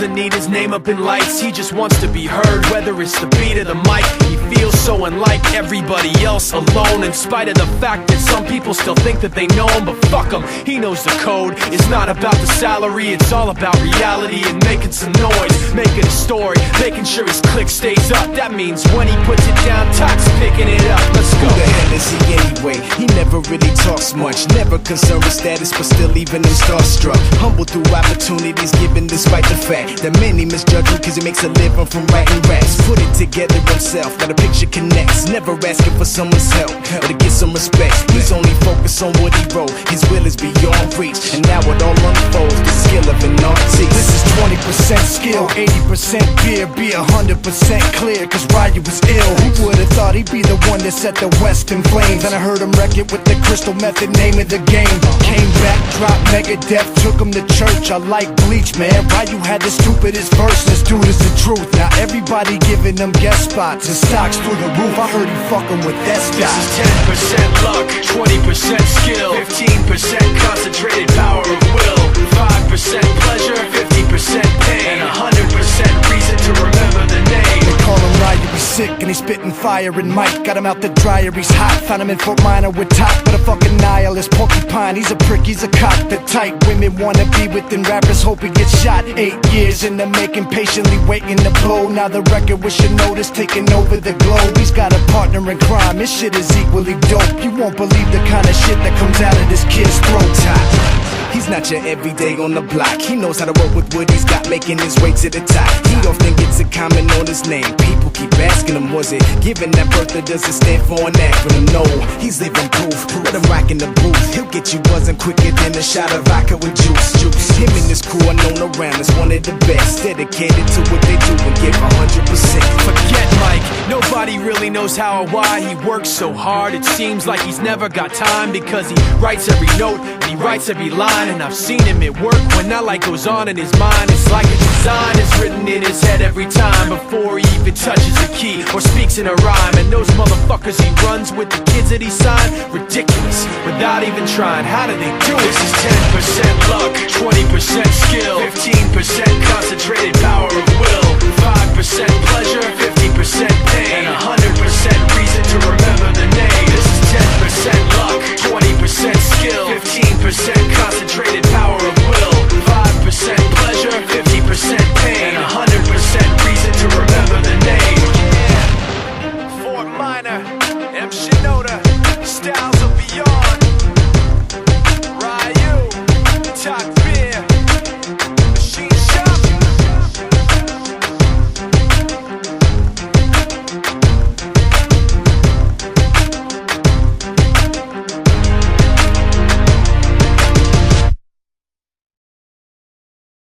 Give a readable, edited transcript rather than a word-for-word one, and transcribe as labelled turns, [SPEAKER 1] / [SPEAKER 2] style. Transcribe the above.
[SPEAKER 1] doesn't need his name up in lights, he just wants to be heard, whether it's the beat or the mic. He feels so unlike everybody else, alone, in spite of the fact that some people still think that they know him. But fuck him, he knows the code. It's not about the salary, it's all about reality and making some noise, making a story, making sure his click stays up. That means when he puts it down, Tox picking it up. Let's go.
[SPEAKER 2] Who the hell is he anyway? He never really talks much, never concerned with status, but still even him starstruck. Humble through opportunities given despite the fact that many misjudge him cause he makes a living from writing raps. Put it together himself, now the picture connects, never asking for someone's help or to get some respect. He's only focused on what he wrote, his will is beyond reach, and now it all unfolds, the skill of an artist.
[SPEAKER 3] This is 20% skill, 80% fear, be 100% clear, cause Ryu was ill. Who would've thought he'd be the one that set the West in flames? And I heard him wreck it with the Crystal Method, name of the game. Came back, dropped Megadeth, took him to church. I like Bleach, man, Ryu had the stupidest verse. This dude is the truth. Now everybody giving them guest spots and stocks through the roof. I heard he fucking with that stock.
[SPEAKER 1] This is 10% luck, 20% skill, 15% concentrated power of will, 5% pleasure, 50% pain, and 100% reason to remember the name.
[SPEAKER 3] They call him Ryu, he's sick and he's spitting fire. And Mike got him out the dryer, he's hot. Found him in Fort Minor with Top, but a fucking nihilist porcupine. He's a prick, he's a cock. The type women wanna be within, rappers hope he gets shot. 8 years in the making, patiently waiting to blow. Now the record with your notice taking over the globe. He's got a partner in crime, his shit is equally dope. You won't believe the kind of shit that comes out of this kid's throat.
[SPEAKER 2] He's not your everyday on the block. He knows how to work with what he's got, making his way to the top. He often gets a comment on his name. People keep asking him, was it given that birth or does it stand for an acronym? No, he's living proof. Let him rock in the booth. He'll get you buzzing quicker than a shot of vodka with juice. Him and his crew are known around as one of the best, dedicated to what they do and give 100%.
[SPEAKER 1] Forget Mike, nobody really knows how or why he works so hard. It seems like he's never got time, because he writes every note and he writes every line. And I've seen him at work when that light goes on in his mind. It's like a design is written in his head every time, before he even touches a key or speaks in a rhyme. And those motherfuckers he runs with, the kids that he signed, ridiculous, without even trying. How do they do it? This is 10% luck, 20% skill, 15% concentrated power of will, 5% pleasure, 50% pain, and 100% reason to remember